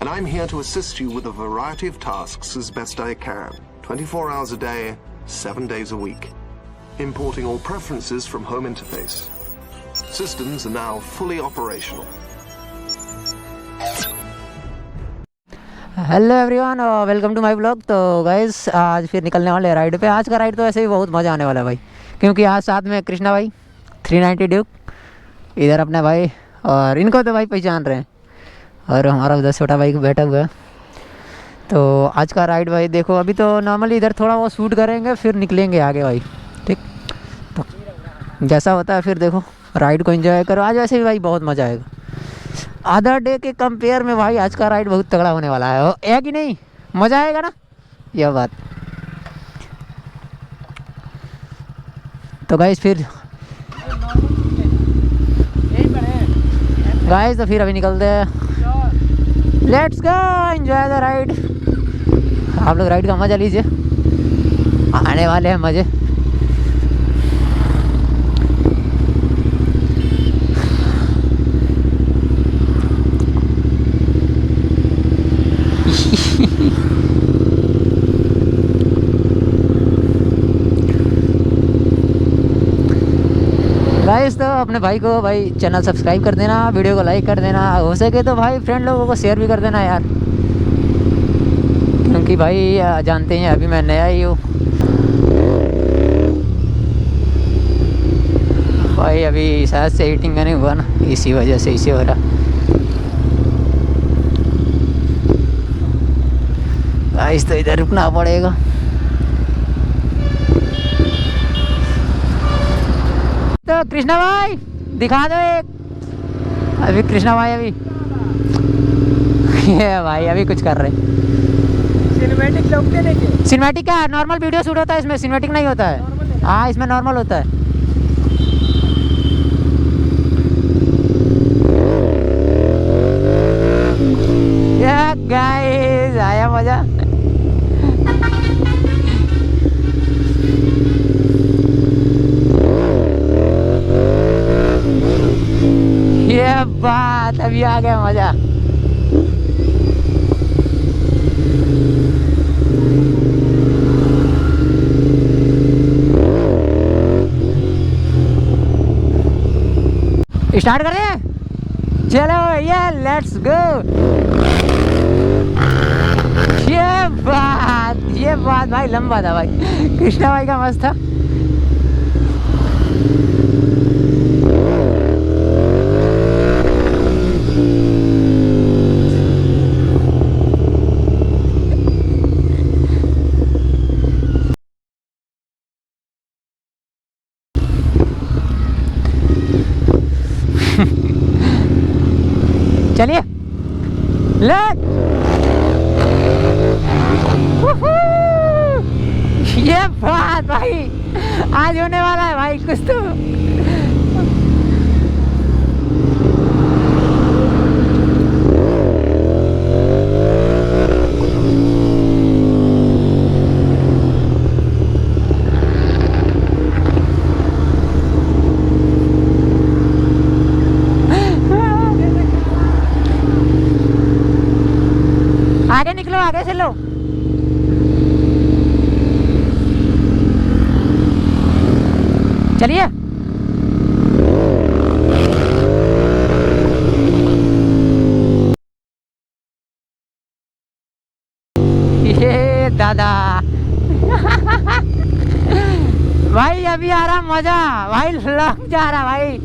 and I'm here to assist you with a variety of tasks as best I can. 24 hours a day, 7 days a week. Importing all preferences from home interface. Systems are now fully operational. Hello everyone, welcome to my blog. तो guys आज फिर निकलने वाले हैं ride पे। आज का ride तो ऐसे ही बहुत मज़ा आने वाला है भाई, क्योंकि आज साथ में कृष्णा भाई 390 ड्यूक, इधर अपने भाई, और इनको तो भाई पहचान रहे हैं, और हमारा उधर छोटा भाई बैठा हुआ है। तो आज का राइड भाई देखो, अभी तो नॉर्मली इधर थोड़ा वो शूट करेंगे, फिर निकलेंगे आगे भाई। ठीक, तो जैसा होता है फिर देखो, राइड को एंजॉय करो। आज वैसे भी भाई बहुत मज़ा आएगा। अदर डे के कंपेयर में भाई आज का राइड बहुत तगड़ा होने वाला है कि नहीं? मज़ा आएगा ना, यह बात। तो गाइस फिर गाइस तो फिर अभी निकलते हैं। Let's go enjoy the ride. आप लोग राइड का मज़ा लीजिए, आने वाले हैं मज़े। गाइस तो अपने भाई को भाई चैनल सब्सक्राइब कर देना, वीडियो को लाइक कर देना, हो सके तो भाई फ्रेंड लोगों को शेयर भी कर देना यार, क्योंकि भाई जानते हैं अभी मैं नया ही हूँ भाई। अभी शायद से एडिटिंग नहीं हुआ ना, इसी वजह से इसे हो रहा। गाइस तो इधर रुकना पड़ेगा। तो कृष्णा भाई दिखा दो एक। अभी कृष्णा भाई अभी ये भाई अभी कुछ कर रहे हैं। सिनेमैटिक लगते नहीं। सिनेमैटिक क्या, नॉर्मल वीडियो शूट होता है, इसमें सिनेमैटिक नहीं होता है। हाँ, इसमें नॉर्मल होता है। या गाइस आया मजा। ये बात, अभी आ गया मजा। स्टार्ट कर दे, चलो ये लेट्स गो। ये बात भाई लंबा था भाई, कृष्णा भाई का मस्त था। चलिए ले, ये बात भाई आज होने वाला है भाई कुछ तो। आगे निकलो, आगे से लो। चलिए ये दादा भाई अभी आ रहा मजा भाई, लग जा रहा भाई।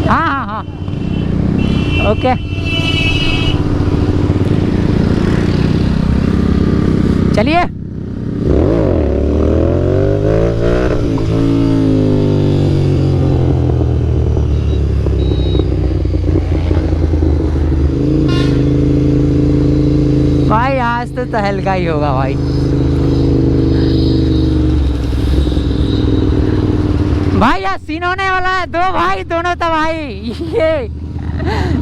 हाँ हाँ हाँ ओके, चलिए। भाई आज तो तहलका ही होगा भाई। भाई यार सीन होने वाला है, दो भाई दोनों तो भाई ये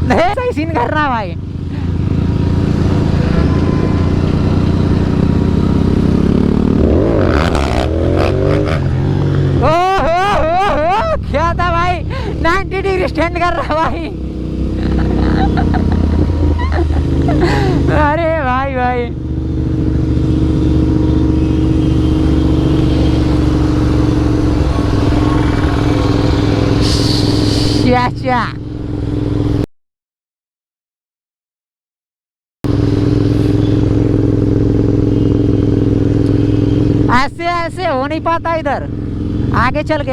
सही सीन कर रहा भाई। ओ क्या था भाई। भाई 90 डिग्री स्टैंड कर रहा भाई। अरे भाई भाई क्या ऐसे ऐसे हो नहीं पाता इधर। आगे चल के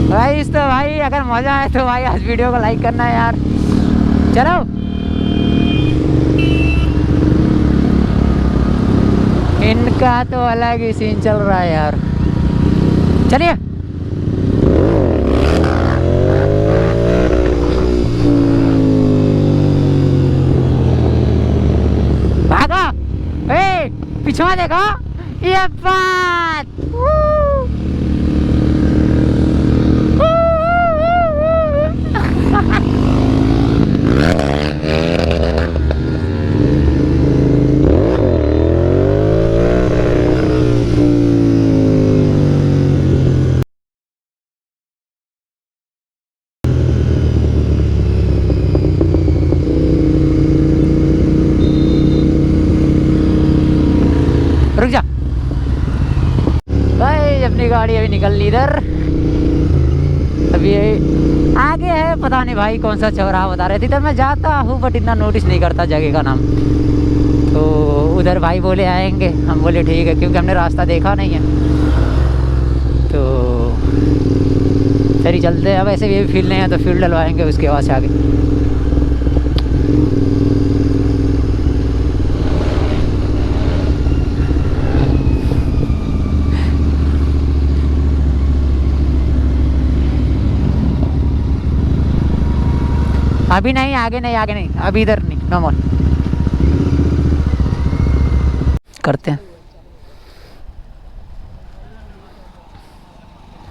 भाई। इस तो भाई अगर मजा आए तो भाई आज वीडियो को लाइक करना है यार। चलो इनका तो अलग ही सीन चल रहा है यार। चलिए भागो। ए पीछे देखो ये बात। रुक जा भाई, अपनी गाड़ी अभी निकल ली इधर। अभी आगे है, पता नहीं भाई कौन सा चौराहा बता रहे थे। इधर मैं जाता हूँ बट इतना नोटिस नहीं करता जगह का नाम। तो उधर भाई बोले आएंगे, हम बोले ठीक है, क्योंकि हमने रास्ता देखा नहीं है। तो चलिए चलते हैं। अब ऐसे भी फील्ड नहीं है तो फील्ड डलवाएंगे, उसके बाद से आगे। अभी नहीं, आगे नहीं, अभी इधर नहीं, नो मोर करते हैं।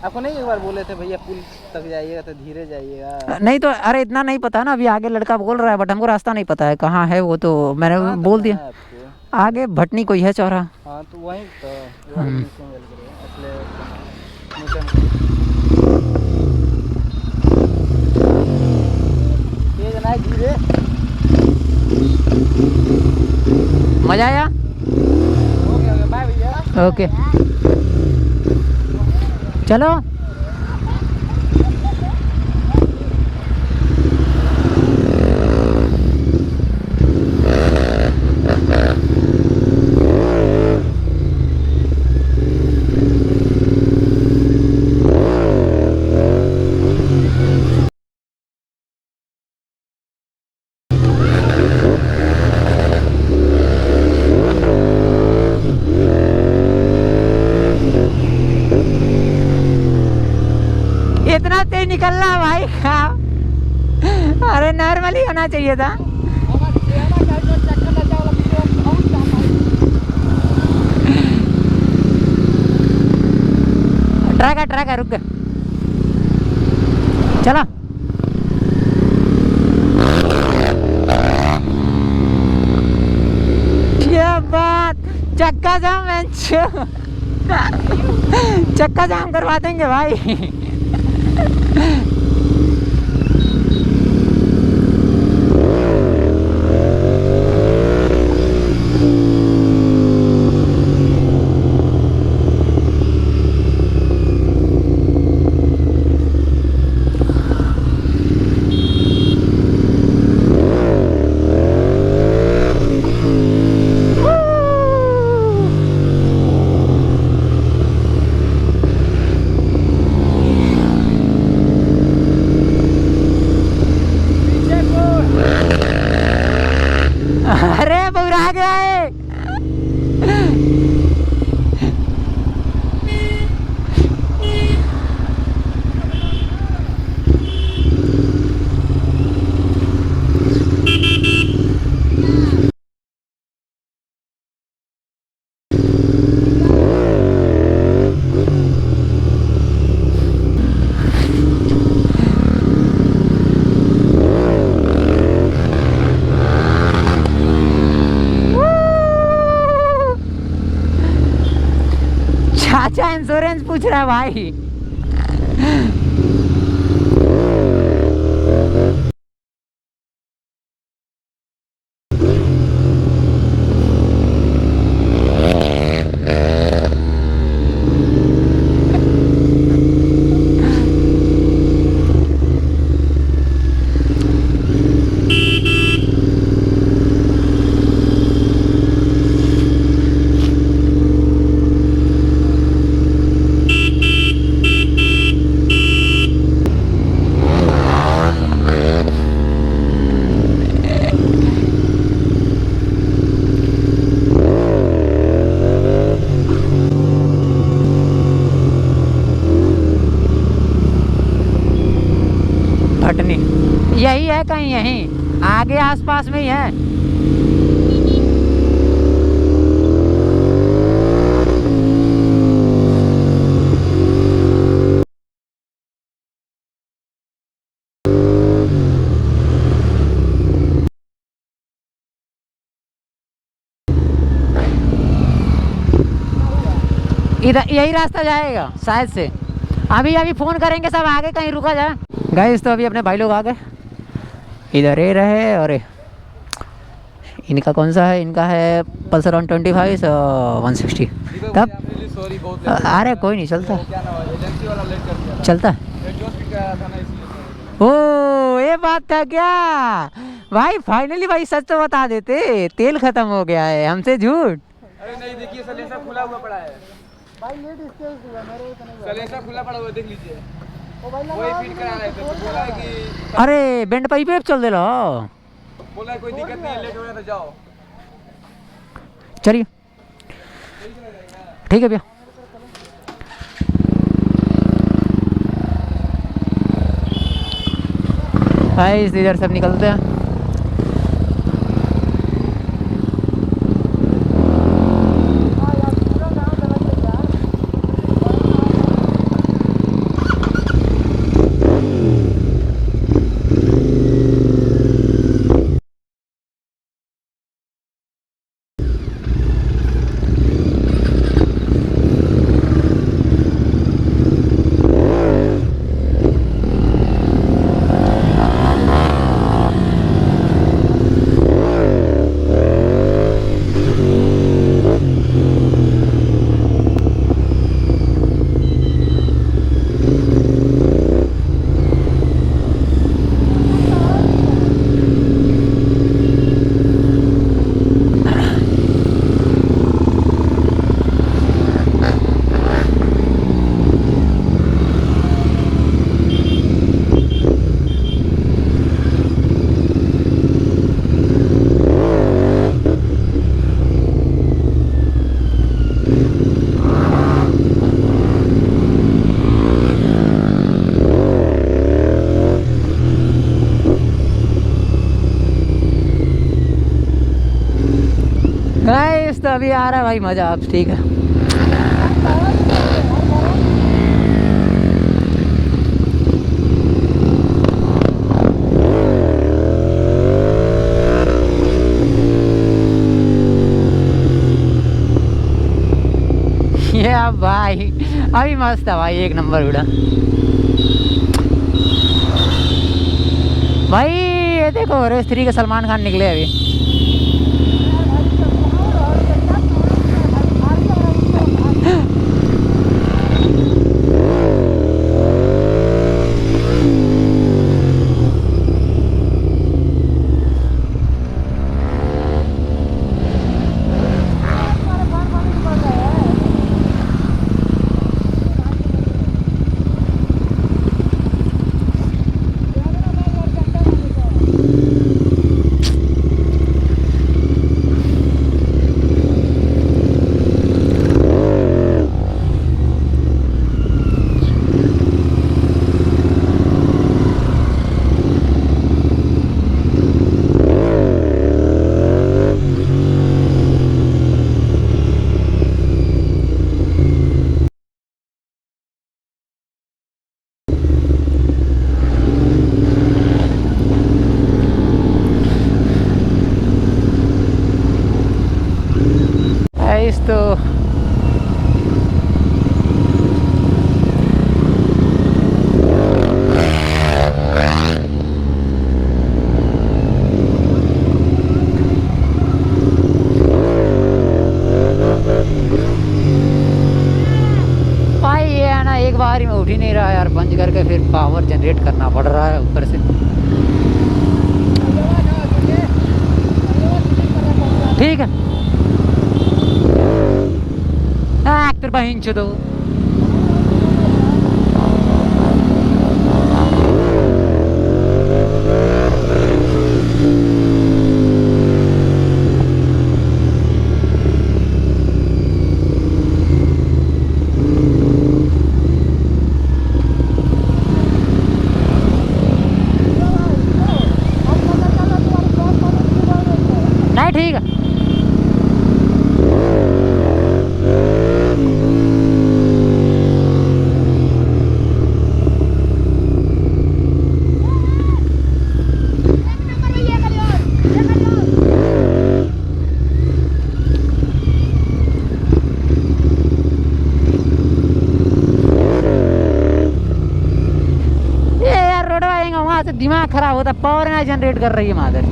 आपको नहीं एक बार बोले थे भैया पुल तक जाइएगा तो धीरे जाइएगा? नहीं तो अरे इतना नहीं पता ना, अभी आगे लड़का बोल रहा है बट हमको रास्ता नहीं पता है कहाँ है वो। तो मैंने बोल दिया आगे भटनी कोई है चौराहा। हाँ तो वहीं तो धीरे। मजा आया? बाय भैया। ओके चलो। इतना तेज निकलना भाई का, अरे नॉर्मली होना चाहिए था। ट्रक है, रुक गए। चलो क्या बात, चक्का जाम चक्का जाम करवा देंगे भाई। अरे बुरा गए। चाचा इंश्योरेंस पूछ रहा है भाई। यही है कहीं, यहीं आगे आसपास में ही है। इधर यही रास्ता जाएगा शायद से। अभी अभी फ़ोन करेंगे सब, आगे कहीं रुका जाए। गाइस तो अभी अपने भाई लोग आ गए, इधर ये रहे। और इनका कौन सा है, इनका है पल्सर 125 और 160। तब सॉरी बहुत अरे कोई नहीं, चलता क्या नाम है, एजेंसी वाला लेट कर दिया चलता। एग्जॉस्ट फिट कराया था ना इसलिए। ओ ये बात था क्या भाई? फाइनली भाई सच तो बता देते, तेल खत्म हो गया है, हमसे झूठ। अरे नहीं, देखिए सलेसा खुला हुआ पड़ा है भाई, लेट इसके हुआ मेरे को नहीं, सलेसा खुला पड़ा हुआ देख लीजिए। ओ भाई वही फिट करा रहे थे, तो बोला है कि अरे बेंड पाइप पे चल दे लो, बोला है कोई दिक्कत नहीं है, लेट हो गया तो जाओ। चलिए ठीक है भैया। भाई इधर सब निकलते हैं। गाइस तो अभी आ रहा है भाई मज़ा, आप ठीक है। ये भाई अभी मस्त है भाई, एक नंबर उड़ा भाई। ये देखो रेस 3 के सलमान खान निकले अभी। तो भाई ये है ना, एक बार ही में उठ ही नहीं रहा यार, बंद करके फिर पावर जनरेट करना पड़ रहा है ऊपर से। ठीक है फिर बहिन दो। हवा से दिमाग खराब होता, पावर ना जनरेट कर रही है मादर।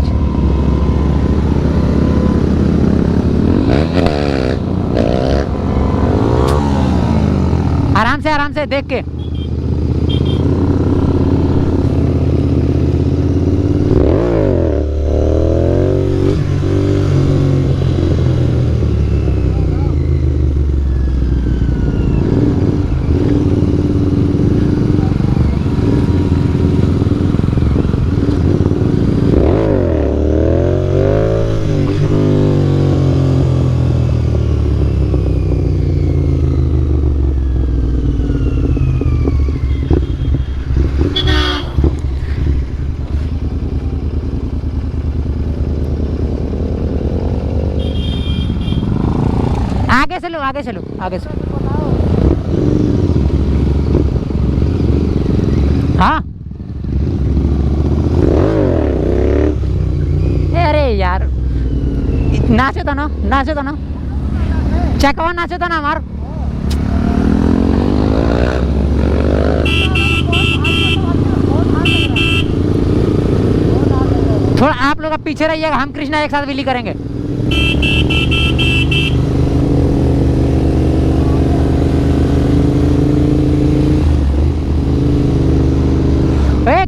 आराम से देख के। आगे चलो आगे से। हाँ अरे यार नाचे तो ना चकवा नाचे तो ना हमार। थोड़ा आप लोग अब पीछे रहिएगा, हम कृष्णा एक साथ विली करेंगे।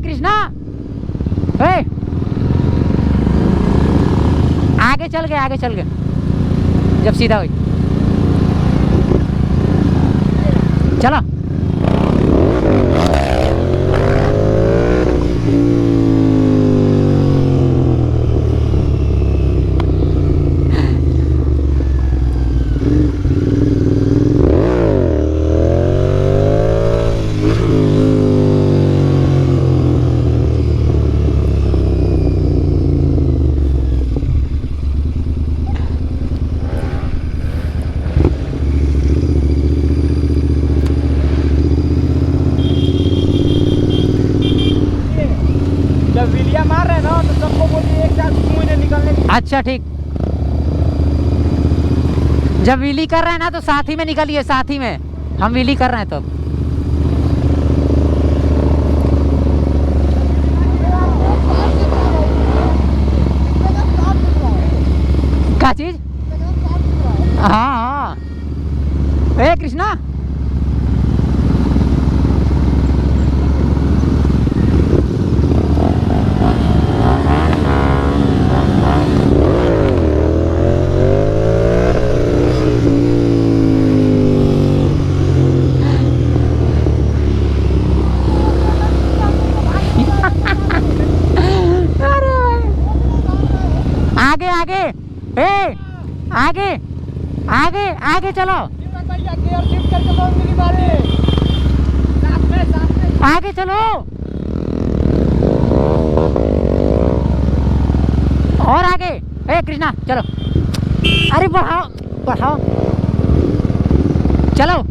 कृष्णा आगे चल गए जब सीधा हुई चलो। अच्छा ठीक, जब व्हीली कर रहे हैं ना तो साथ ही में निकलिए, साथ ही में हम व्हीली कर रहे हैं तो। क्या चीज? हाँ ए कृष्णा आगे चलो, आगे चलो और आगे। ए कृष्णा चलो, अरे बढ़ाओ चलो।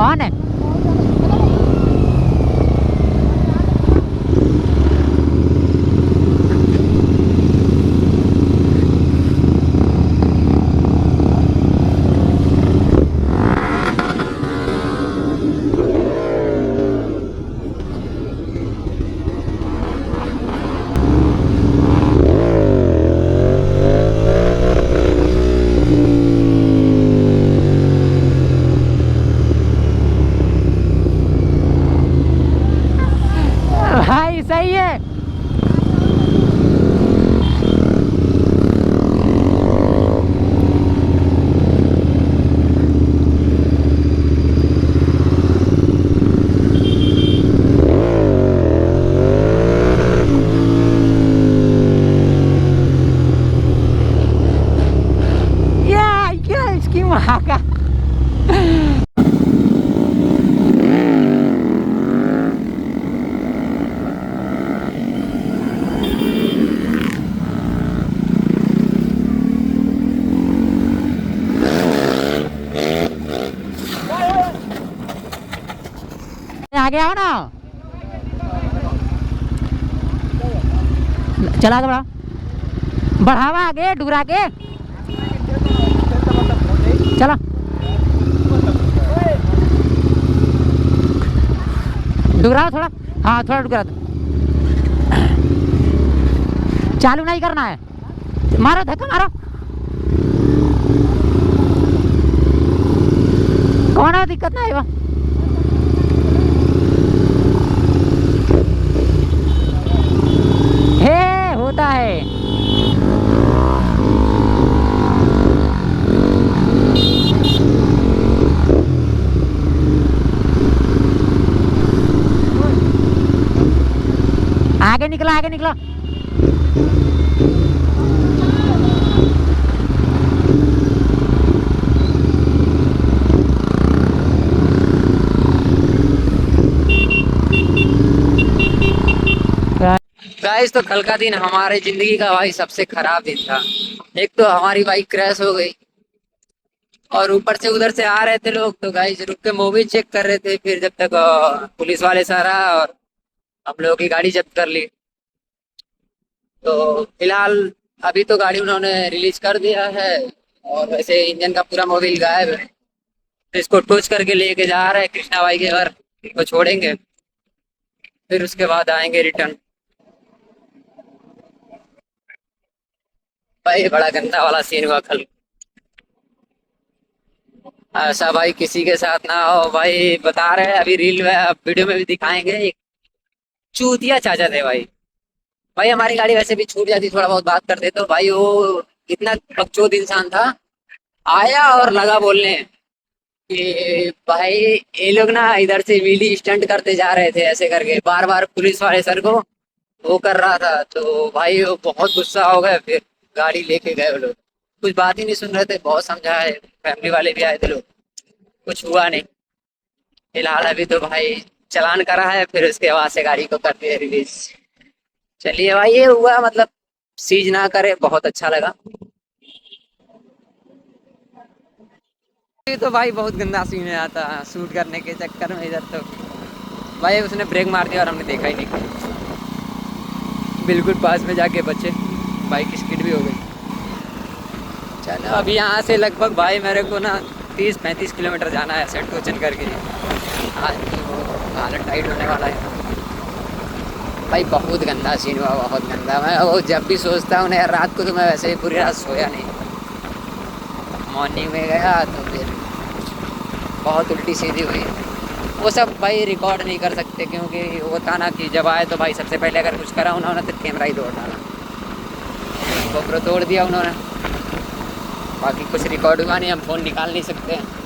ऑन है आगे आओ ना, चला तो बड़ा बढ़ावा आगे डुरा के चला। डुराओ थोड़ा, हाँ थोड़ा डुरा दो। चालू नहीं करना है, मारो धक्का मारो। कौन है, दिक्कत नहीं है। हे होता है। आगे निकला, आगे निकला। गाइस तो कल का दिन हमारे जिंदगी का भाई सबसे खराब दिन था। एक तो हमारी बाइक क्रैश हो गई और ऊपर से उधर से आ रहे थे लोग, तो गाइस रुक के मूवी चेक कर रहे थे। फिर जब तक पुलिस वाले सर आया और हम लोगों की गाड़ी जब्त कर ली। तो फिलहाल अभी तो गाड़ी उन्होंने रिलीज कर दिया है और वैसे इंजन का पूरा मोबिल गायब है। तो इसको टोच करके लेके जा रहे हैं कृष्णा भाई के घर, इनको छोड़ेंगे फिर उसके बाद आएंगे रिटर्न। भाई बड़ा गंदा वाला सीन हुआ कल। ऐसा भाई किसी के साथ ना हो भाई, बता रहे हैं अभी रील में वीडियो में भी दिखाएंगे। एक चूतिया चाचा थे भाई। भाई हमारी गाड़ी वैसे भी छूट जाती, थोड़ा बहुत बात करते तो भाई वो इतना बकचोद इंसान था। आया और लगा बोलने कि भाई ये लोग ना इधर से व्हीली स्टंट करते जा रहे थे, ऐसे करके बार बार पुलिस वाले सर को वो कर रहा था। तो भाई वो बहुत गुस्सा हो गए, फिर गाड़ी लेके गए वो लोग। कुछ बात ही नहीं सुन रहे थे, बहुत समझाए, फैमिली वाले भी आए थे लोग, कुछ हुआ नहीं। फिलहाल अभी तो भाई चालान करा है, फिर उसके बाद से गाड़ी को करते हैं रिलीज। चलिए भाई ये हुआ, मतलब सीज ना करे, बहुत अच्छा लगा। तो भाई बहुत गंदा सीन आया था शूट करने के चक्कर में। इधर तो भाई उसने ब्रेक मार दिया और हमने देखा ही नहीं, बिल्कुल पास में जाके बचे, बाइक स्किड भी हो गई। चलो अभी यहाँ से लगभग भाई मेरे को ना 30-35 किलोमीटर जाना है सेट कोचन करके। आज तो हालत टाइट होने वाला है भाई। बहुत गंदा सीन हुआ, बहुत गंदा। मैं वो जब भी सोचता हूँ ना यार, रात को तो मैं वैसे ही पूरी रात सोया नहीं, मॉर्निंग में गया तो फिर बहुत उल्टी सीधी हुई। वो सब भाई रिकॉर्ड नहीं कर सकते क्योंकि वो था ना कि जब आए तो भाई सबसे पहले अगर कुछ करा उन्होंने तो कैमरा ही तोड़ डाला, GoPro तोड़ दिया उन्होंने। बाकी कुछ रिकॉर्ड हुआ नहीं, हम फ़ोन निकाल नहीं सकते हैं।